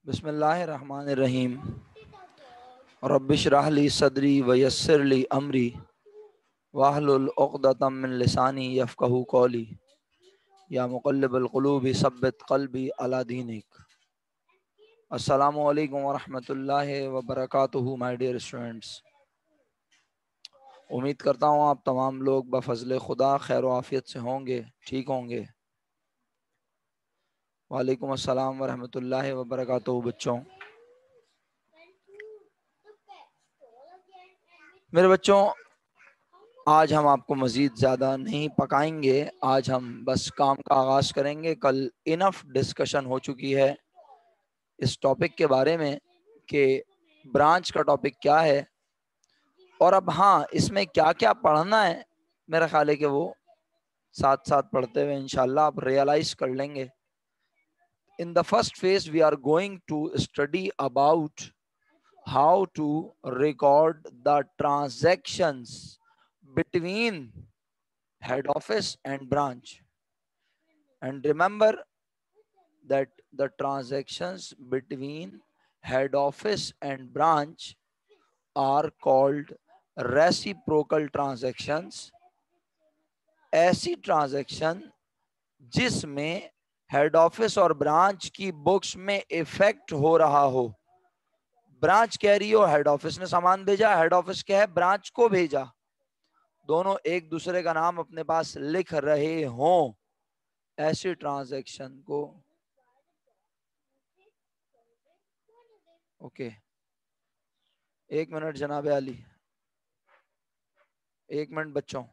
बिस्मिल्लाहिर्रहमानिर्रहीम। रब्बिशरह ली सदरी वयस्सिर ली अमरी वाहलुल उक़दतम मिन लिसानी यफ़क़हू क़ौली या मुक़ल्लिबल क़ुलूबि सब्बित क़ल्बी अला दीनिक। अस्सलामु अलैकुम वरहमतुल्लाहि वबरकातुहू। माय डियर स्टूडेंट्स, उम्मीद करता हूँ आप तमाम लोग बफ़ज़्ल खुदा खैर व आफ़ियत से होंगे, ठीक होंगे। वालेकुम अस्सलाम वरहमतुल्लाहि वबरकातुहू। बच्चों, मेरे बच्चों, आज हम आपको मज़ीद ज़्यादा नहीं पकाएंगे। आज हम बस काम का आगाज़ करेंगे। कल इनफ डिस्कशन हो चुकी है इस टॉपिक के बारे में कि ब्रांच का टॉपिक क्या है, और अब हाँ, इसमें क्या क्या पढ़ना है, मेरा ख्याल है कि वो साथ साथ पढ़ते हुए इंशाल्लाह आप रियलाइज़ कर लेंगे। In the first phase we are going to study about how to record the transactions between head office and branch. And remember that the transactions between head office and branch are called reciprocal transactions. ऐसी transaction जिसमें head office और branch की books में effect हो रहा हो। Branch कह रही हो हेड ऑफिस ने सामान भेजा, हेड ऑफिस कहे ब्रांच को भेजा, दोनों एक दूसरे का नाम अपने पास लिख रहे हों, ऐसी ट्रांजैक्शन को ओके। एक मिनट जनाब अली, एक मिनट बच्चों।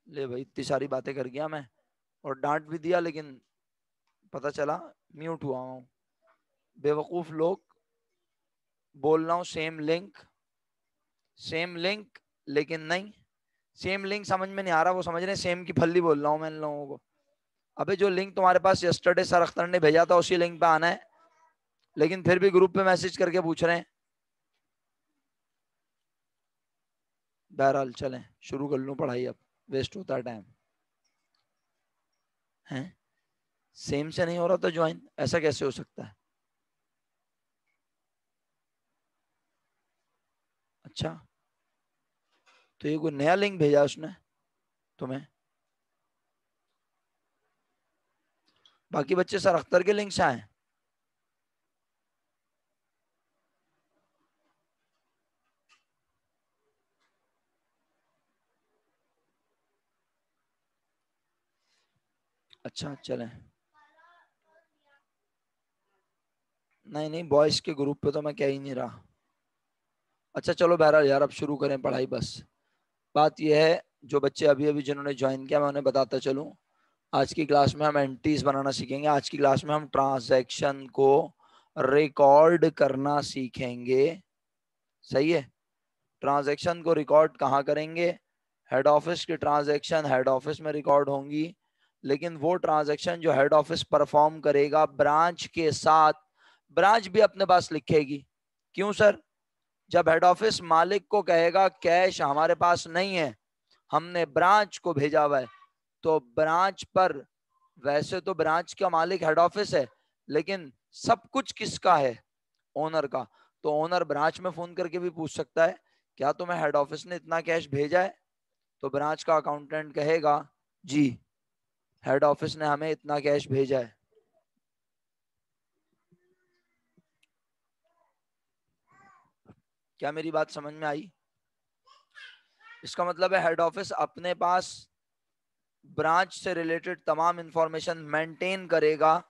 ले भाई, इतनी सारी बातें कर गया मैं और डांट भी दिया, लेकिन पता चला म्यूट हुआ हूँ। बेवकूफ लोग। बोल रहा हूँ सेम लिंक, लेकिन नहीं, सेम लिंक समझ में नहीं आ रहा। वो समझ रहे हैं सेम की फल्ली बोल रहा हूँ मैं इन लोगों को। अबे जो लिंक तुम्हारे पास यस्टरडे सर अख्तर ने भेजा था उसी लिंक पे आना है, लेकिन फिर भी ग्रुप पे मैसेज करके पूछ रहे हैं। बहरहाल चलें, शुरू कर लूँ पढ़ाई, अब वेस्ट होता है टाइम है। सेम से नहीं हो रहा तो ज्वाइन, ऐसा कैसे हो सकता है? अच्छा, तो ये कोई नया लिंक भेजा उसने तुम्हें? बाकी बच्चे सर अख्तर के लिंक से आए? अच्छा चलें। नहीं नहीं, बॉयज के ग्रुप पे तो मैं कह ही नहीं रहा। अच्छा चलो बहरहाल यार, अब शुरू करें पढ़ाई। बस बात यह है, जो बच्चे अभी अभी जिन्होंने ज्वाइन किया मैं उन्हें बताता चलूँ। आज की क्लास में हम एंट्रीज बनाना सीखेंगे। आज की क्लास में हम ट्रांजैक्शन को रिकॉर्ड करना सीखेंगे। सही है। ट्रांजैक्शन को रिकॉर्ड कहाँ करेंगे? हेड ऑफिस की ट्रांजैक्शन हेड ऑफिस में रिकॉर्ड होंगी, लेकिन वो ट्रांजैक्शन जो हेड ऑफिस परफॉर्म करेगा ब्रांच के साथ, ब्रांच भी अपने पास लिखेगी। क्यों सर? जब हेड ऑफिस मालिक को कहेगा कैश हमारे पास नहीं है, हमने ब्रांच को भेजा हुआ है, तो ब्रांच पर, वैसे तो ब्रांच का मालिक हेड ऑफिस है, लेकिन सब कुछ किसका है? ओनर का। तो ओनर ब्रांच में फोन करके भी पूछ सकता है क्या तुम्हें हेड ऑफिस ने इतना कैश भेजा है? तो ब्रांच का अकाउंटेंट कहेगा जी, हेड ऑफिस ने हमें इतना कैश भेजा है। क्या मेरी बात समझ में आई? इसका मतलब है हेड ऑफिस अपने पास ब्रांच से रिलेटेड तमाम इंफॉर्मेशन मेंटेन करेगा,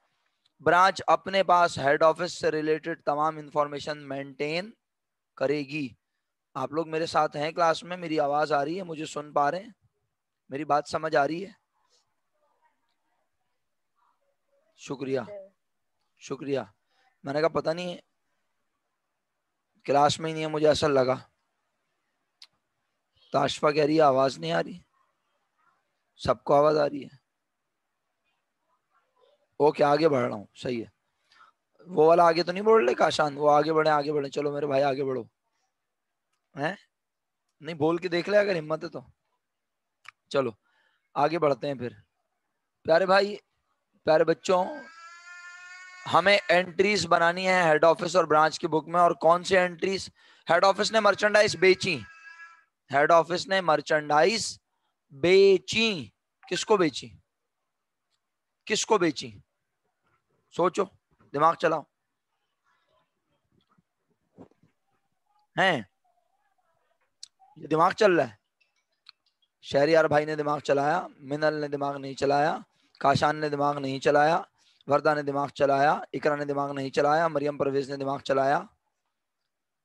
ब्रांच अपने पास हेड ऑफिस से रिलेटेड तमाम इंफॉर्मेशन मेंटेन करेगी। आप लोग मेरे साथ हैं क्लास में? मेरी आवाज आ रही है? मुझे सुन पा रहे हैं? मेरी बात समझ आ रही है? शुक्रिया, शुक्रिया। मैंने कहा पता नहीं क्लास में ही नहीं है, मुझे ऐसा लगा। ताशफा कह रही है आवाज नहीं आ रही। सबको आवाज आ रही है? ओके, आगे बढ़ रहा हूँ, सही है। वो वाला आगे तो नहीं बोल रहे काशान? वो आगे बढ़े, आगे बढ़े, चलो मेरे भाई आगे बढ़ो। हैं? नहीं, बोल के देख ले अगर हिम्मत है तो। चलो आगे बढ़ते हैं फिर। प्यारे भाई, प्यारे बच्चों, हमें एंट्रीज बनानी है हेड ऑफिस और ब्रांच की बुक में। और कौन सी एंट्रीज? हेड ऑफिस ने मर्चेंडाइज बेची, हेड ऑफिस ने मर्चेंडाइज बेची। किसको बेची? किसको बेची? सोचो, दिमाग चलाओ। हैं? ये दिमाग चल रहा है? शहरियार भाई ने दिमाग चलाया, मिनल ने दिमाग नहीं चलाया, काशान ने दिमाग नहीं चलाया, वर्दा ने दिमाग चलाया, इकरा ने दिमाग नहीं चलाया, मरियम परवेज ने दिमाग चलाया।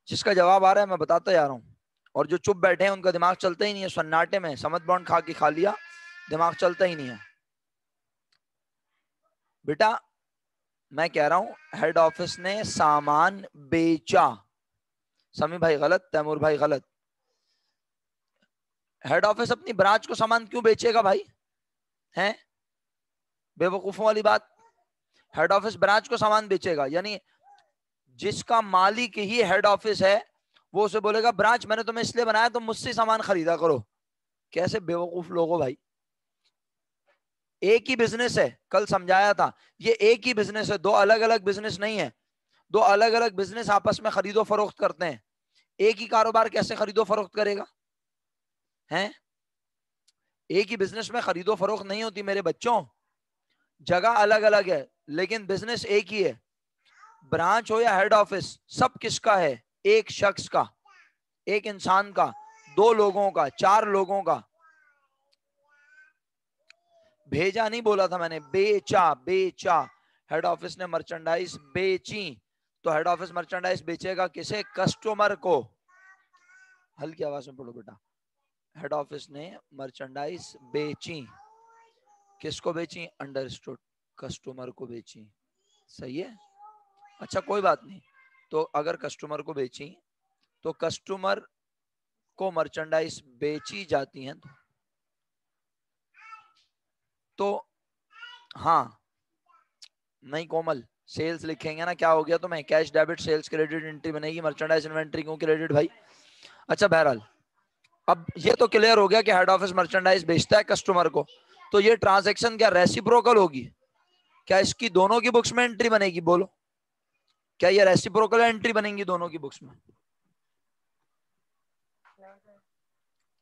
जिसका जवाब आ रहा है मैं बताता जा रहा हूँ। और जो चुप बैठे हैं उनका दिमाग चलता ही नहीं है, सन्नाटे में समझ बॉन्ड खा के खा लिया, दिमाग चलता ही नहीं है। बेटा मैं कह रहा हूं हेड ऑफिस ने सामान बेचा। समी भाई गलत, तैमूर भाई गलत। हेड ऑफिस अपनी ब्रांच को सामान क्यों बेचेगा भाई? हैं? बेवकूफों वाली बात। हेड ऑफिस ब्रांच को सामान बेचेगा, यानी जिसका मालिक ही हेड ऑफिस है वो उसे बोलेगा ब्रांच मैंने तुम्हें इसलिए बनाया तुम मुझसे सामान खरीदा करो। कैसे बेवकूफ लोग हो भाई। एक ही बिजनेस है, कल समझाया था, ये एक ही बिजनेस है, दो अलग अलग बिजनेस नहीं है। दो अलग अलग बिजनेस आपस में खरीदो फरोख्त करते हैं, एक ही कारोबार कैसे खरीदो फरोख्त करेगा? हैं? एक ही बिजनेस में खरीदो फरोख्त नहीं होती मेरे बच्चों। जगह अलग अलग है लेकिन बिजनेस एक ही है। ब्रांच हो या हेड ऑफिस, सब किसका है? एक शख्स का, एक इंसान का, दो लोगों का, चार लोगों का। भेजा नहीं बोला था मैंने, बेचा, बेचा। हेड ऑफिस ने मर्चेंडाइज बेची, तो हेड ऑफिस मर्चेंडाइज बेचेगा किसे? कस्टमर को। हल्की आवाज में पढ़ो बेटा। हेड ऑफिस ने मर्चेंडाइज बेची, किसको बेची? अंडरस्टूड, कस्टमर को बेची। सही है? अच्छा कोई बात नहीं। तो अगर कस्टमर को बेची तो कस्टमर को मर्चेंडाइज बेची जाती है तो हाँ, नहीं कोमल, सेल्स लिखेंगे ना, क्या हो गया तुम्हें? Cash debit sales credit entry बनेगी, मर्चेंडाइज इन्वेंट्री क्यों क्रेडिट भाई? अच्छा बहरहाल, अब ये तो क्लियर हो गया कि हेड ऑफिस मर्चेंडाइज बेचता है कस्टमर को। तो ये ट्रांजैक्शन क्या रेसिप्रोकल होगी? क्या इसकी दोनों की बुक्स में एंट्री बनेगी? बोलो, क्या ये रेसिप्रोकल एंट्री बनेंगी दोनों की बुक्स में?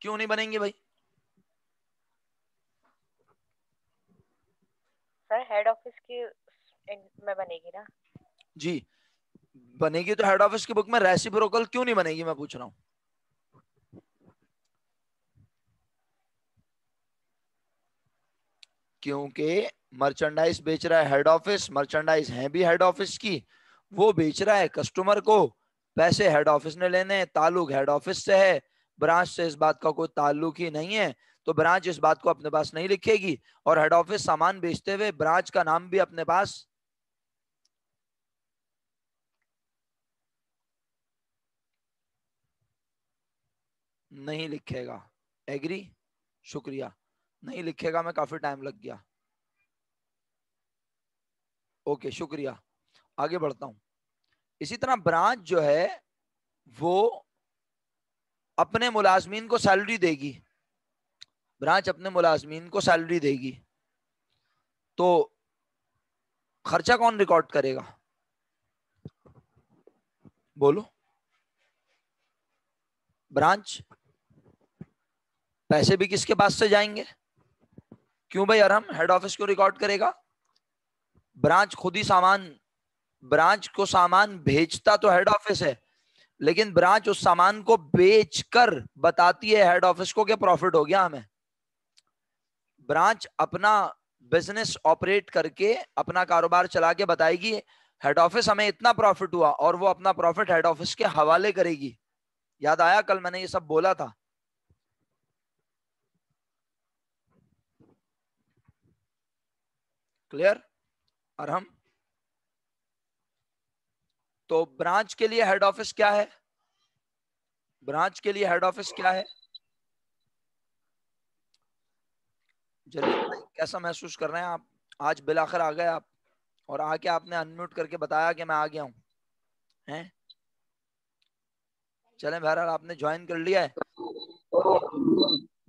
क्यों नहीं बनेंगी भाई? सर हेड ऑफिस की में बनेगी ना? जी बनेगी, तो हेड ऑफिस की बुक में रेसिप्रोकल क्यों नहीं बनेगी मैं पूछ रहा हूं। क्योंकि मर्चेंडाइज बेच रहा है हेड ऑफिस, मर्चेंडाइज है भी हेड ऑफिस की, वो बेच रहा है कस्टमर को, पैसे हेड ऑफिस ने लेने हैं, ताल्लुक हेड ऑफिस से है, ब्रांच से इस बात का कोई ताल्लुक ही नहीं है। तो ब्रांच इस बात को अपने पास नहीं लिखेगी, और हेड ऑफिस सामान बेचते हुए ब्रांच का नाम भी अपने पास। नहीं लिखेगा, एग्री, शुक्रिया। नहीं लिखेगा मैं काफी टाइम लग गया। ओके शुक्रिया, आगे बढ़ता हूं। इसी तरह ब्रांच जो है वो अपने मुलाजमीन को सैलरी देगी, ब्रांच अपने मुलाजमीन को सैलरी देगी, तो खर्चा कौन रिकॉर्ड करेगा? बोलो। ब्रांच। पैसे भी किसके पास से जाएंगे? क्यों भाई अरहम, हेड ऑफिस क्यों रिकॉर्ड करेगा? ब्रांच खुद ही सामान, ब्रांच को सामान भेजता तो हेड ऑफिस है, लेकिन ब्रांच उस सामान को बेचकर बताती है हेड ऑफिस को कि प्रॉफिट हो गया हमें। ब्रांच अपना बिजनेस ऑपरेट करके, अपना कारोबार चला के बताएगी हेड ऑफिस हमें इतना प्रॉफिट हुआ, और वो अपना प्रॉफिट हेड ऑफिस के हवाले करेगी। याद आया कल मैंने ये सब बोला था? क्लियर अरहम? तो ब्रांच के लिए हेड ऑफिस क्या है? ब्रांच के लिए हेड ऑफिस क्या है? जलील भाई कैसा महसूस कर रहे हैं आप? आज बिलाखिर आ गए आप, और आके आपने अनम्यूट करके बताया कि मैं आ गया हूं, हैं? चलें, बहरहाल आपने ज्वाइन कर लिया है।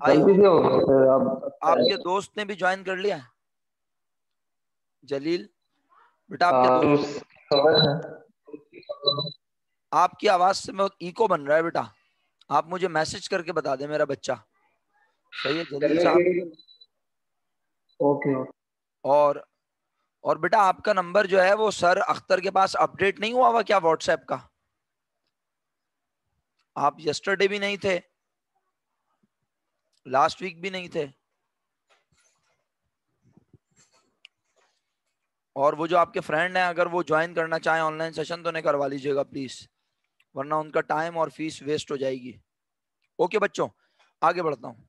आई गलती होप से हो गया सर, अब आपके दोस्त ने भी ज्वाइन कर लिया है। जलील बेटा, आपके दोस्त, खबर है। आपकी आवाज से बहुत इको बन रहा है बेटा, आप मुझे मैसेज करके बता दें मेरा बच्चा। सही है जलील साहब? ओके। और और बेटा आपका नंबर जो है वो सर अख्तर के पास अपडेट नहीं हुआ हुआ क्या व्हाट्सएप का? आप यस्टरडे भी नहीं थे, लास्ट वीक भी नहीं थे, और वो जो आपके फ्रेंड हैं अगर वो ज्वाइन करना चाहें ऑनलाइन सेशन तो उन्हें करवा लीजिएगा प्लीज, वरना उनका टाइम और फीस वेस्ट हो जाएगी। ओके बच्चों, आगे बढ़ता हूँ।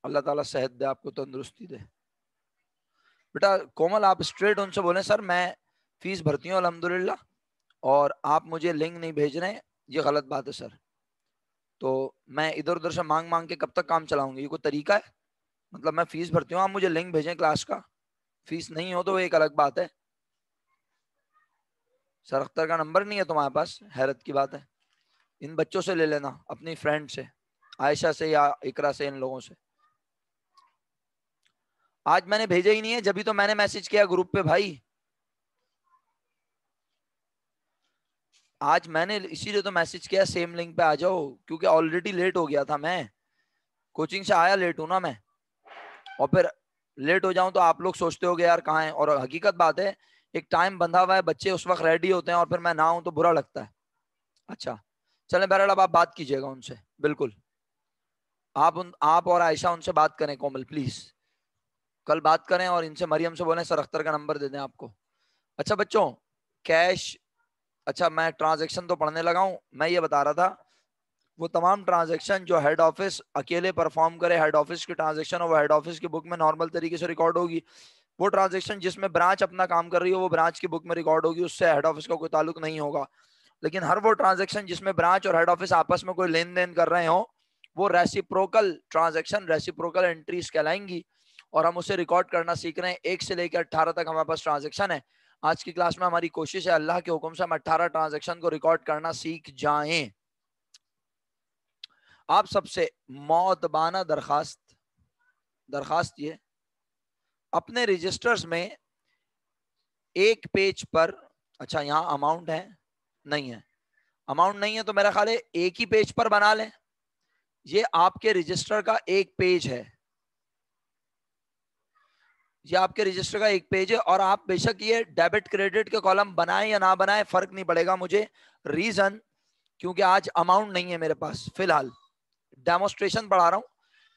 अल्लाह ताला सेहत दे, आपको तंदुरुस्ती दे। बेटा कोमल आप स्ट्रेट उनसे बोलें सर मैं फीस भरती हूँ अल्हम्दुलिल्लाह, और आप मुझे लिंक नहीं भेज रहे हैं, ये गलत बात है सर। तो मैं इधर उधर से मांग मांग के कब तक काम चलाऊंगी? ये कोई तरीका है? मतलब मैं फीस भरती हूँ, आप मुझे लिंक भेजें क्लास का, फीस नहीं हो तो वो एक अलग बात है। सर अख्तर का नंबर नहीं है तुम्हारे पास? हैरत की बात है। इन बच्चों से ले लेना, अपनी फ्रेंड से, आयशा से या इकरा से, इन लोगों से। आज मैंने भेजा ही नहीं है, जब भी तो मैंने मैसेज किया ग्रुप पे भाई, आज मैंने इसीलिए तो मैसेज किया सेम लिंक पे आ जाओ, क्योंकि ऑलरेडी लेट हो गया था, मैं कोचिंग से आया लेट हूं ना मैं, और फिर लेट हो जाऊं तो आप लोग सोचते होगे यार कहाँ है, और हकीकत बात है एक टाइम बंधा हुआ है, बच्चे उस वक्त रेडी होते हैं और फिर मैं ना हूं तो बुरा लगता है। अच्छा चलें बहरहाल, अब आप बात कीजिएगा उनसे, बिल्कुल आप और आयशा उनसे बात करें, कोमल प्लीज कल बात करें, और इनसे मरियम से बोलें सर अख्तर का नंबर दे दें आपको। अच्छा बच्चों, कैश, अच्छा मैं ट्रांजैक्शन तो पढ़ने लगा हूं, मैं ये बता रहा था वो तमाम ट्रांजैक्शन जो हेड ऑफिस अकेले परफॉर्म करे, हेड ऑफिस की ट्रांजैक्शन और वो हेड ऑफिस की बुक में नॉर्मल तरीके से रिकॉर्ड होगी। वो ट्रांजैक्शन जिसमें ब्रांच अपना काम कर रही हो वो ब्रांच की बुक में रिकॉर्ड होगी, उससे हेड ऑफिस का कोई ताल्लुक नहीं होगा। लेकिन हर वो ट्रांजैक्शन जिसमें ब्रांच और हेड ऑफिस आपस में कोई लेन देन कर रहे हो, वो रेसिप्रोकल ट्रांजैक्शन, रेसिप्रोकल एंट्रीज कहलाएंगी, और हम उसे रिकॉर्ड करना सीख रहे हैं। 1 से लेकर 18 तक हमारे पास ट्रांजैक्शन है। आज की क्लास में हमारी कोशिश है अल्लाह के हुक्म से हम 18 ट्रांजैक्शन को रिकॉर्ड करना सीख जाएं। आप सबसे मौतबाना दरखास्त ये, अपने रजिस्टर्स में एक पेज पर, अच्छा यहाँ अमाउंट है नहीं है, अमाउंट नहीं है तो मेरा ख्याल है एक ही पेज पर बना लें। ये आपके रजिस्टर का एक पेज है, ये आपके रजिस्टर का एक पेज है, और आप बेशक ये डेबिट क्रेडिट के कॉलम बनाएं या ना बनाएं फर्क नहीं पड़ेगा मुझे। रीजन, क्योंकि आज अमाउंट नहीं है मेरे पास फिलहाल, डेमोस्ट्रेशन पढ़ा रहा हूं।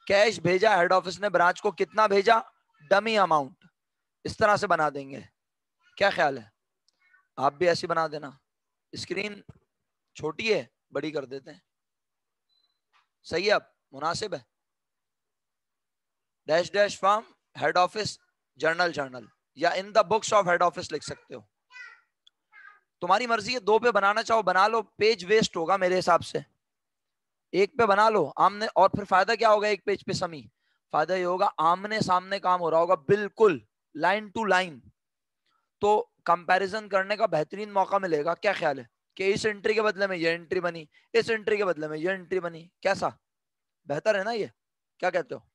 कैश भेजा हेड ऑफिस ने ब्रांच को, कितना भेजा? डमी अमाउंट, इस तरह से बना देंगे, क्या ख्याल है? आप भी ऐसी बना देना। स्क्रीन छोटी है, बड़ी कर देते हैं, सही है? अब मुनासिब है? Dash dash form head office journal journal, या in the books of head office लिख सकते हो, तुम्हारी मर्जी है। 2 पे बनाना चाहो बना लो, पेज वेस्ट होगा मेरे हिसाब से। एक पे बना लो आमने, और फिर फायदा क्या होगा एक पेज पे समी, फायदा ये होगा आमने सामने काम हो रहा होगा, बिल्कुल लाइन टू लाइन, तो कंपैरिजन करने का बेहतरीन मौका मिलेगा। क्या ख्याल है कि इस एंट्री के बदले में ये एंट्री बनी, इस एंट्री के बदले में ये एंट्री बनी, कैसा बेहतर है ना ये, क्या कहते हो?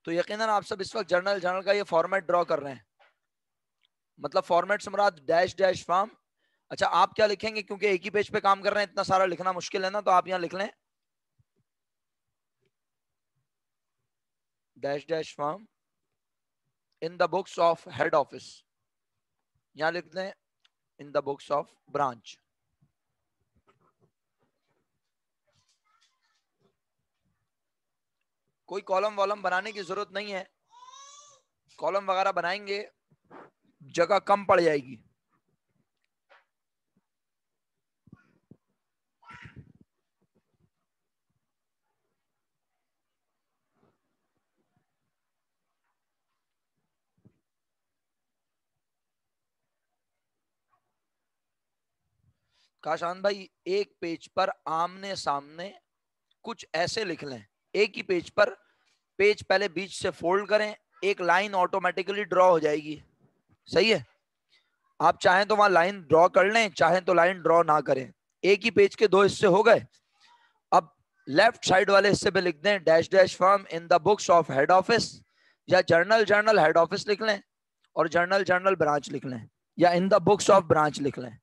तो यकीनन आप सब इस वक्त जर्नल जर्नल का ये फॉर्मेट ड्रॉ कर रहे हैं, मतलब फॉर्मेट से मुराद डैश डैश फॉर्म। अच्छा आप क्या लिखेंगे, क्योंकि एक ही पेज पे काम कर रहे हैं, इतना सारा लिखना मुश्किल है ना, तो आप यहाँ लिख लें dash dash form in the books of head office, यहाँ लिख दें इन द बुक्स ऑफ ब्रांच। कोई कॉलम वॉलम बनाने की जरूरत नहीं है, कॉलम वगैरह बनाएंगे जगह कम पड़ जाएगी। काशान भाई एक पेज पर आमने सामने कुछ ऐसे लिख लें, एक ही पेज पर, पेज पहले बीच से फोल्ड करें, एक लाइन ऑटोमेटिकली ड्रॉ हो जाएगी। सही है, आप चाहें तो वहां लाइन ड्रॉ कर लें, चाहें तो लाइन ड्रॉ ना करें। एक ही पेज के दो हिस्से हो गए। अब लेफ्ट साइड वाले हिस्से पे लिख दें dash dash firm in the books of head office, या जर्नल जर्नल हेड ऑफिस लिख लें, और जर्नल जर्नल ब्रांच लिख लें, या in the books of branch लिख लें।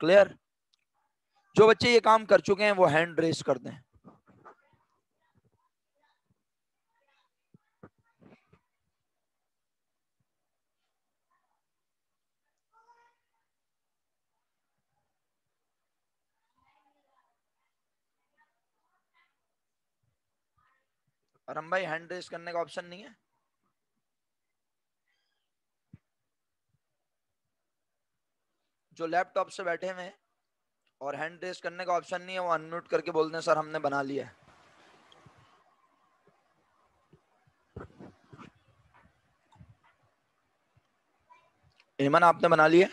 क्लियर? जो बच्चे ये काम कर चुके हैं वो हैंड रेस कर दें। अरम भाई हैंड रेस करने का ऑप्शन नहीं है? जो लैपटॉप से बैठे हुए हैं और हैंड रेस करने का ऑप्शन नहीं है, वो अनम्यूट करके बोल दें सर हमने बना लिया है। ईमान आपने बना लिया?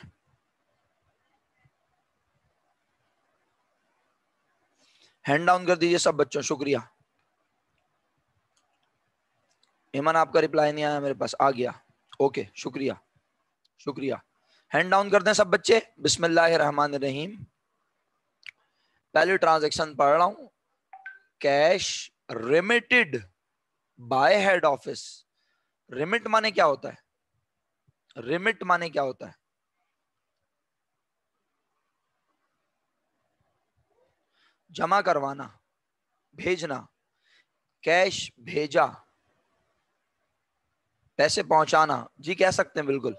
हैंड डाउन कर दीजिए सब बच्चों, शुक्रिया। ईमान आपका रिप्लाई नहीं आया मेरे पास, आ गया, ओके शुक्रिया शुक्रिया। हैंड डाउन कर दें सब बच्चे। बिस्मिल्लाहिर्रहमानिर्रहीम। पहली ट्रांजैक्शन पढ़ रहा हूं, cash remitted bye head office. Remit माने क्या होता है? रिमिट माने क्या होता है? जमा करवाना, भेजना। कैश भेजा, पैसे पहुंचाना, जी कह सकते हैं बिल्कुल।